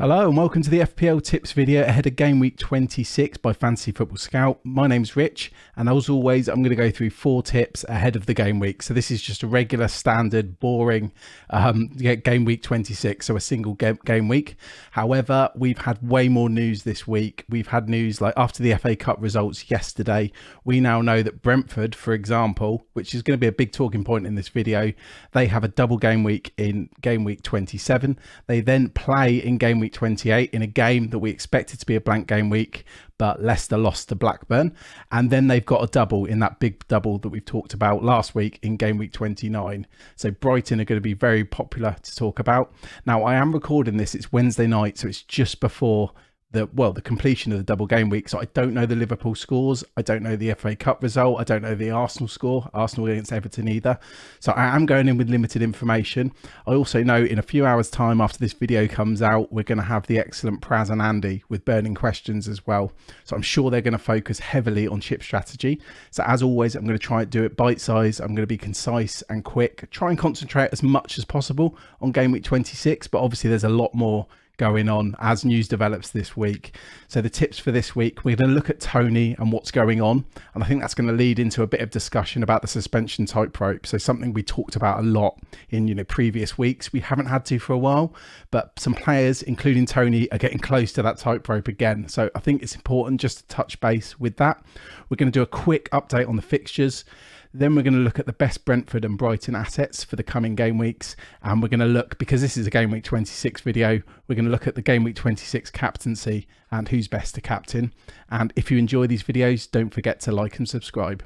Hello and welcome to the FPL tips video ahead of game week 26 by Fantasy Football Scout. My name's Rich and as always I'm going to go through 4 tips ahead of the game week. So this is just a regular standard boring game week 26, so a single game week. However, we've had way more news this week. We've had news like after the FA Cup results yesterday, we now know that Brentford, for example, which is going to be a big talking point in this video, they have a double game week in game week 27. They then play in game week 28 in a game that we expected to be a blank game week, but Leicester lost to Blackburn, and then they've got a double in that big double that we've talked about last week in game week 29. So Brighton are going to be very popular to talk about. Now I am recording this, it's Wednesday night, so it's just before the completion of the double game week, so I don't know the Liverpool scores, I don't know the FA Cup result, I don't know the Arsenal score, Arsenal against Everton either, so I am going in with limited information. I also know in a few hours time after this video comes out, we're going to have the excellent Praz and Andy with burning questions as well, so I'm sure they're going to focus heavily on chip strategy. So as always, I'm going to try and do it bite size, I'm going to be concise and quick, try and concentrate as much as possible on game week 26, but obviously there's a lot more going on as news develops this week. So the tips for this week, we're going to look at Toney and what's going on, and I think that's going to lead into a bit of discussion about the suspension tightrope. So something we talked about a lot in previous weeks. We haven't had to for a while, but some players including Toney are getting close to that tightrope again, so I think it's important just to touch base with that. We're going to do a quick update on the fixtures. Then we're going to look at the best Brentford and Brighton assets for the coming game weeks. And we're going to look, because this is a game week 26 video, we're going to look at the game week 26 captaincy and who's best to captain. And if you enjoy these videos, don't forget to like and subscribe.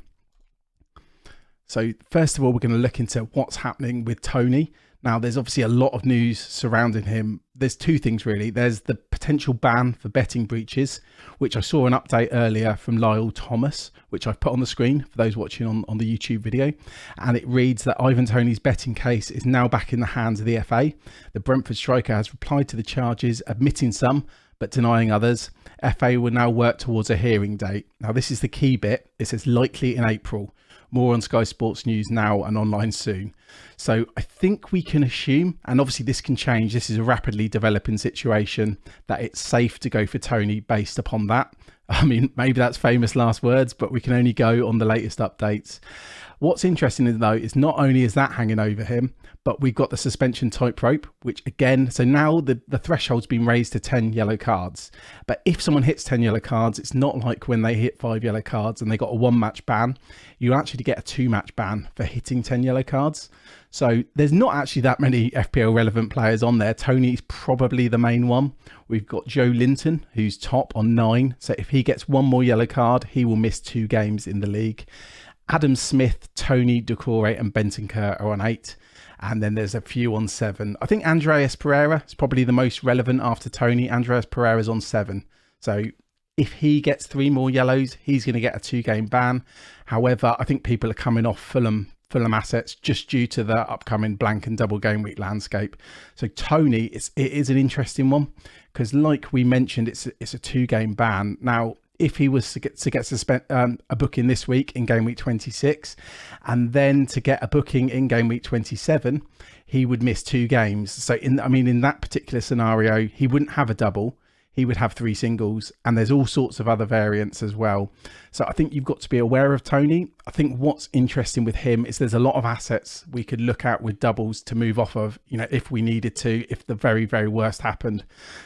So first of all, we're going to look into what's happening with Toney. Now, there's obviously a lot of news surrounding him. There's 2 things really. There's the potential ban for betting breaches, which I saw an update earlier from Lyle Thomas, which I've put on the screen for those watching on the YouTube video. And it reads that Ivan Toney's betting case is now back in the hands of the FA. The Brentford striker has replied to the charges, admitting some, but denying others. FA will now work towards a hearing date. Now, this is the key bit. It says likely in April. More on Sky Sports News now and online soon. So I think we can assume, and obviously this can change, this is a rapidly developing situation, that it's safe to go for Toney based upon that. I mean, maybe that's famous last words, but we can only go on the latest updates. What's interesting though is not only is that hanging over him, but we've got the suspension tightrope, which again, so now the threshold's been raised to 10 yellow cards. But if someone hits 10 yellow cards, it's not like when they hit 5 yellow cards and they got a 1-match ban. You actually get a 2-match ban for hitting 10 yellow cards. So there's not actually that many FPL relevant players on there. Toney's probably the main one. We've got Joe Linton, who's top on 9. So if he gets 1 more yellow card, he will miss 2 games in the league. Adam Smith, Toney, Decore and Bentancur are on 8. And then there's a few on 7. I think Andreas Pereira is probably the most relevant after Toney. Andreas Pereira's on 7. So if he gets 3 more yellows, he's going to get a 2-game ban. However, I think people are coming off Fulham assets just due to the upcoming blank and double game week landscape. So Toney, it is an interesting one because like we mentioned, it's a 2-game ban. Now, if he was to get a booking this week in game week 26 and then to get a booking in game week 27, he would miss 2 games. So in that particular scenario, he wouldn't have a double. He would have 3 singles, and there's all sorts of other variants as well. So I think you've got to be aware of Toney. I think what's interesting with him is there's a lot of assets we could look at with doubles to move off of, if we needed to, if the very, very worst happened.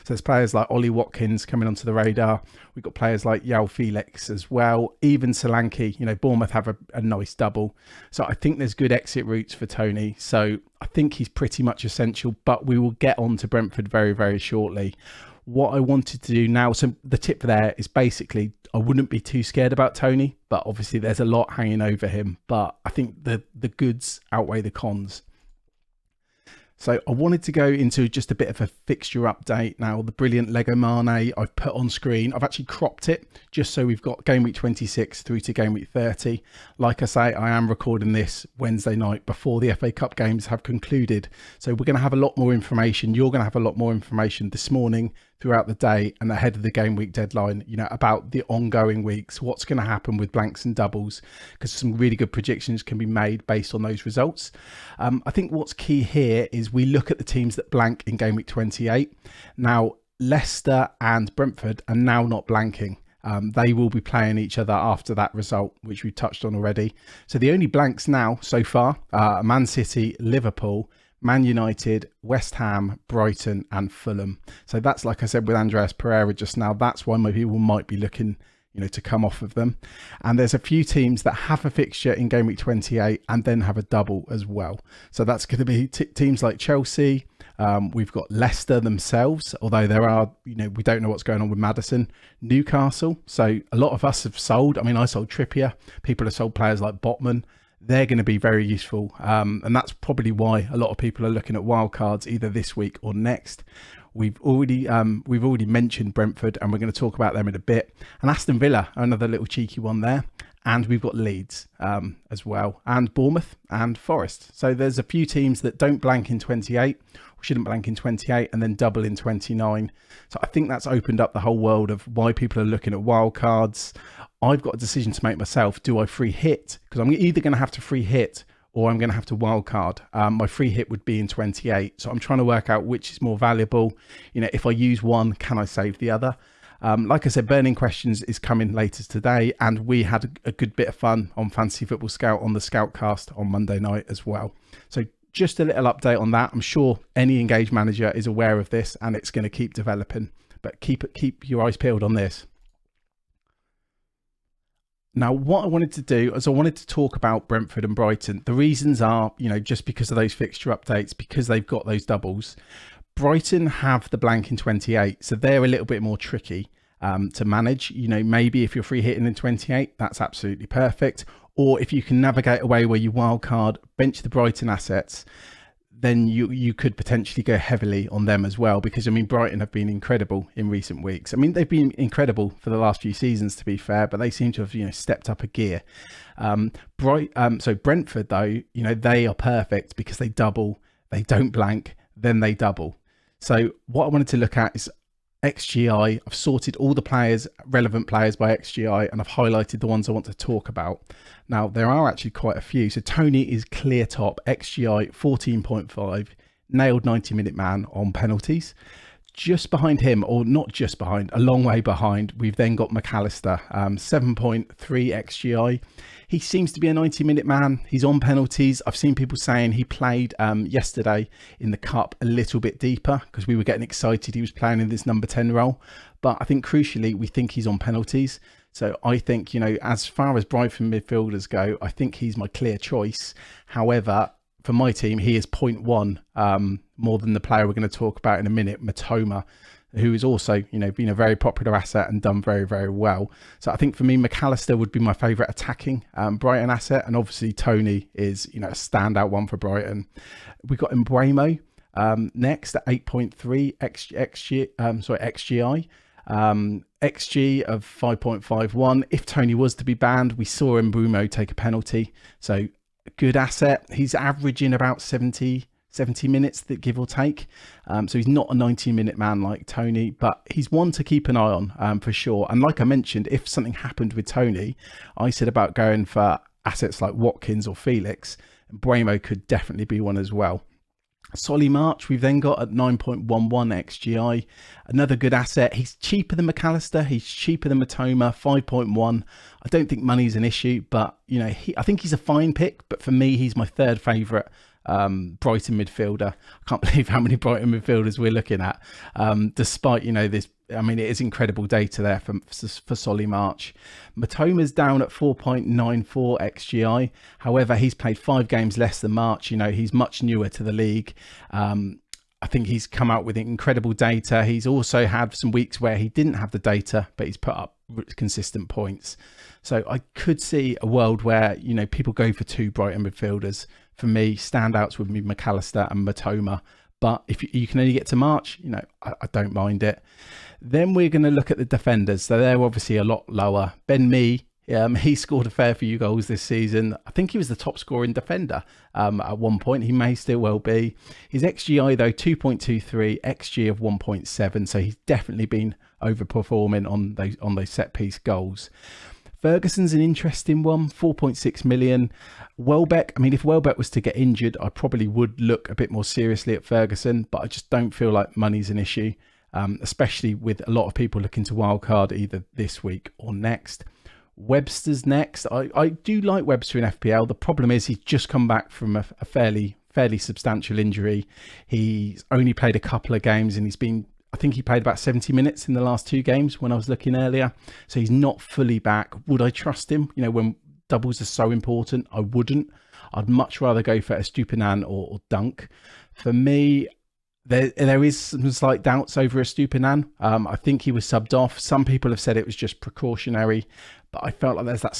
So there's players like Ollie Watkins coming onto the radar. We've got players like Yao Felix as well. Even Solanke, Bournemouth have a nice double. So I think there's good exit routes for Toney. So I think he's pretty much essential, but we will get on to Brentford very, very shortly. What I wanted to do now, so the tip there is basically I wouldn't be too scared about Toney, but obviously there's a lot hanging over him, but I think the goods outweigh the cons. So I wanted to go into just a bit of a fixture update. Now, the brilliant Lego Mane I've put on screen. I've actually cropped it just so we've got game week 26 through to game week 30. Like I say, I am recording this Wednesday night before the FA Cup games have concluded. So we're going to have a lot more information. You're going to have a lot more information this morning throughout the day and ahead of the game week deadline, about the ongoing weeks, what's going to happen with blanks and doubles, because some really good predictions can be made based on those results. I think what's key here is we look at the teams that blank in game week 28. Now, Leicester and Brentford are now not blanking. They will be playing each other after that result, which we touched on already. So the only blanks now so far are Man City, Liverpool, Man United, West Ham, Brighton and Fulham. So that's, like I said with Andreas Pereira just now, that's why my people might be looking, to come off of them. And there's a few teams that have a fixture in game week 28 and then have a double as well. So that's going to be teams like Chelsea. We've got Leicester themselves, although there are, we don't know what's going on with Maddison. Newcastle. So a lot of us have sold. I mean, I sold Trippier. People have sold players like Botman. They're going to be very useful. And that's probably why a lot of people are looking at wildcards either this week or next. We've already mentioned Brentford, and we're going to talk about them in a bit. And Aston Villa, another little cheeky one there. And we've got Leeds as well, and Bournemouth and Forest. So there's a few teams that don't blank in 28, or shouldn't blank in 28, and then double in 29. So I think that's opened up the whole world of why people are looking at wildcards. I've got a decision to make myself. Do I free hit? Because I'm either going to have to free hit or I'm going to have to wildcard. My free hit would be in 28. So I'm trying to work out which is more valuable. If I use one, can I save the other? Like I said, Burning Questions is coming later today, and we had a good bit of fun on Fantasy Football Scout on the Scoutcast on Monday night as well. So just a little update on that. I'm sure any engaged manager is aware of this, and it's going to keep developing, but keep your eyes peeled on this. Now, what I wanted to do is I wanted to talk about Brentford and Brighton. The reasons are, just because of those fixture updates, because they've got those doubles. Brighton have the blank in 28, so they're a little bit more tricky to manage. Maybe if you're free hitting in 28, that's absolutely perfect. Or if you can navigate away where you wildcard, bench the Brighton assets, then you could potentially go heavily on them as well. Because, Brighton have been incredible in recent weeks. They've been incredible for the last few seasons, to be fair, but they seem to have, stepped up a gear. So Brentford, though, they are perfect because they double, they don't blank, then they double. So what I wanted to look at is XGI. I've sorted all the players, relevant players by XGI, and I've highlighted the ones I want to talk about. Now, there are actually quite a few. So Toney is clear top, XGI 14.5, nailed 90-minute man on penalties. Just behind him, or not just behind, a long way behind, we've then got McAllister, 7.3 XGI. He seems to be a 90-minute man. He's on penalties. I've seen people saying he played yesterday in the Cup a little bit deeper because we were getting excited he was playing in this number 10 role. But I think crucially, we think he's on penalties. So I think, as far as Brighton midfielders go, I think he's my clear choice. However, for my team, he is 0.1 more than the player we're going to talk about in a minute, Matoma, who is also, been a very popular asset and done very, very well. So I think for me, McAllister would be my favourite attacking Brighton asset. And obviously Toney is, a standout one for Brighton. We've got Mbeumo next at 8.3 XGI. XG of 5.51. If Toney was to be banned, we saw Mbeumo take a penalty. So good asset. He's averaging about 70 minutes, that give or take. So he's not a 90-minute man like Toney, but he's one to keep an eye on for sure. And like I mentioned, if something happened with Toney, I said about going for assets like Watkins or Felix. Mbeumo could definitely be one as well. Solly March, we've then got at 9.11 XGI. Another good asset. He's cheaper than McAllister. He's cheaper than Matoma, 5.1. I don't think money's an issue, but I think he's a fine pick. But for me, he's my third favourite Brighton midfielder. I can't believe how many Brighton midfielders we're looking at. Despite this, it is incredible data there for Solly March. Matoma's down at 4.94 XGI. However, he's played 5 games less than March. He's much newer to the league. I think he's come out with incredible data. He's also had some weeks where he didn't have the data, but he's put up consistent points. So I could see a world where, people go for 2 Brighton midfielders. For me, standouts would be McAllister and Matoma. But if you can only get to March, I don't mind it. Then we're going to look at the defenders. So they're obviously a lot lower. Ben Mee, he scored a fair few goals this season. I think he was the top scoring defender at one point. He may still well be. His XGI, though, 2.23, XG of 1.7. So he's definitely been overperforming on those set-piece goals. Ferguson's an interesting one, 4.6 million. Welbeck, if Welbeck was to get injured, I probably would look a bit more seriously at Ferguson, but I just don't feel like money's an issue. especially with a lot of people looking to wildcard either this week or next. Webster's next. I do like Webster in FPL. The problem is he's just come back from a fairly substantial injury. He's only played a couple of games, and I think he played about 70 minutes in the last 2 games when I was looking earlier. So he's not fully back. Would I trust him? When doubles are so important, I wouldn't. I'd much rather go for Estupiñán or Dunk. For me, there is some slight doubts over Estupiñán. I think he was subbed off. Some people have said it was just precautionary, but I felt like there's that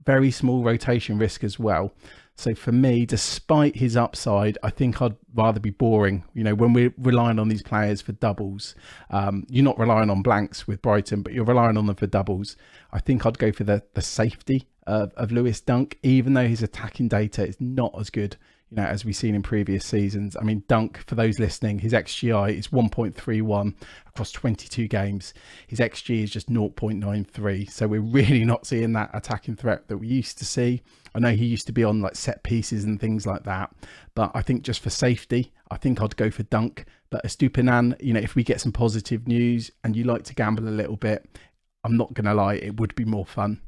very small rotation risk as well. So for me, despite his upside, I think I'd rather be boring. When we're relying on these players for doubles, you're not relying on blanks with Brighton, but you're relying on them for doubles. I think I'd go for the safety of Lewis Dunk, even though his attacking data is not as good, as we've seen in previous seasons. I mean, Dunk, for those listening, his XGI is 1.31 across 22 games. His XG is just 0.93. So we're really not seeing that attacking threat that we used to see. I know he used to be on like set pieces and things like that, but I think just for safety, I think I'd go for Dunk. But Estupiñán, if we get some positive news and you like to gamble a little bit, I'm not going to lie, it would be more fun.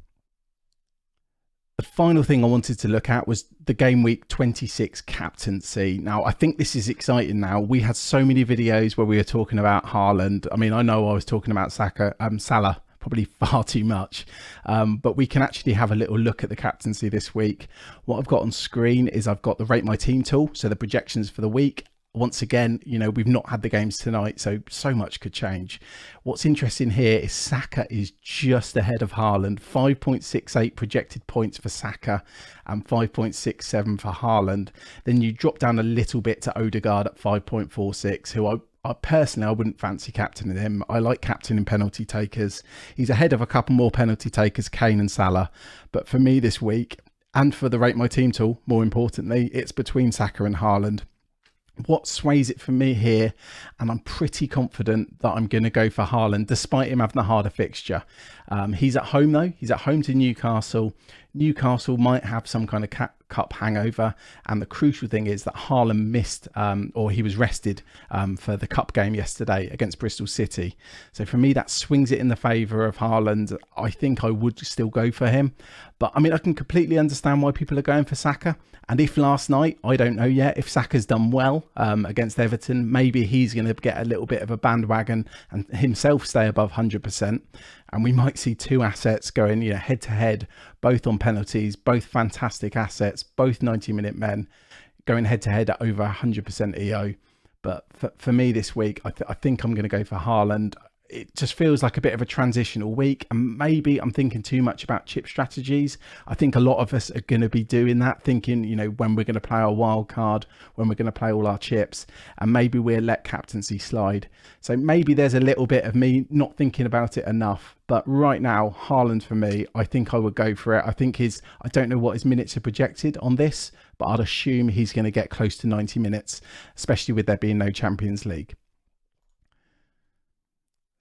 The final thing I wanted to look at was the game week 26 captaincy. Now, I think this is exciting now. We had so many videos where we were talking about Haaland. I mean, I know I was talking about Salah probably far too much, but we can actually have a little look at the captaincy this week. What I've got on screen is I've got the Rate My Team tool, so the projections for the week. Once again, we've not had the games tonight, so much could change. What's interesting here is Saka is just ahead of Haaland. 5.68 projected points for Saka and 5.67 for Haaland. Then you drop down a little bit to Odegaard at 5.46, who I personally wouldn't fancy captaining him. I like captaining penalty takers. He's ahead of a couple more penalty takers, Kane and Salah. But for me this week, and for the Rate My Team tool, more importantly, it's between Saka and Haaland. What sways it for me here, and I'm pretty confident that I'm going to go for Haaland despite him having a harder fixture. He's at home though. He's at home to Newcastle. Newcastle might have some kind of cup hangover, and the crucial thing is that Haaland missed or he was rested for the cup game yesterday against Bristol City. So for me, that swings it in the favour of Haaland. I think I would still go for him, but I mean, I can completely understand why people are going for Saka. And if last night, I don't know yet, if Saka's done well against Everton, maybe he's going to get a little bit of a bandwagon and himself stay above 100%. And we might see 2 assets going head to head, both on penalties, both fantastic assets, both 90-minute men going head to head at over 100% EO. But for me this week, I think I'm going to go for Haaland. It just feels like a bit of a transitional week, and maybe I'm thinking too much about chip strategies. I think a lot of us are going to be doing that, thinking, when we're going to play our wild card, when we're going to play all our chips, and maybe we'll let captaincy slide. So maybe there's a little bit of me not thinking about it enough. But right now, Haaland for me, I think I would go for it. I think I don't know what his minutes are projected on this, but I'd assume he's going to get close to 90 minutes, especially with there being no Champions League.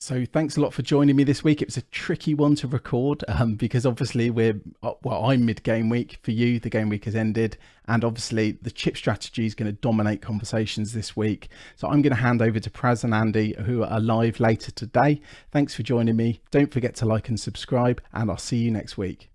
So thanks a lot for joining me this week. It was a tricky one to record because obviously I'm mid-game week. For you, the game week has ended. And obviously the chip strategy is going to dominate conversations this week. So I'm going to hand over to Praz and Andy, who are live later today. Thanks for joining me. Don't forget to like and subscribe, and I'll see you next week.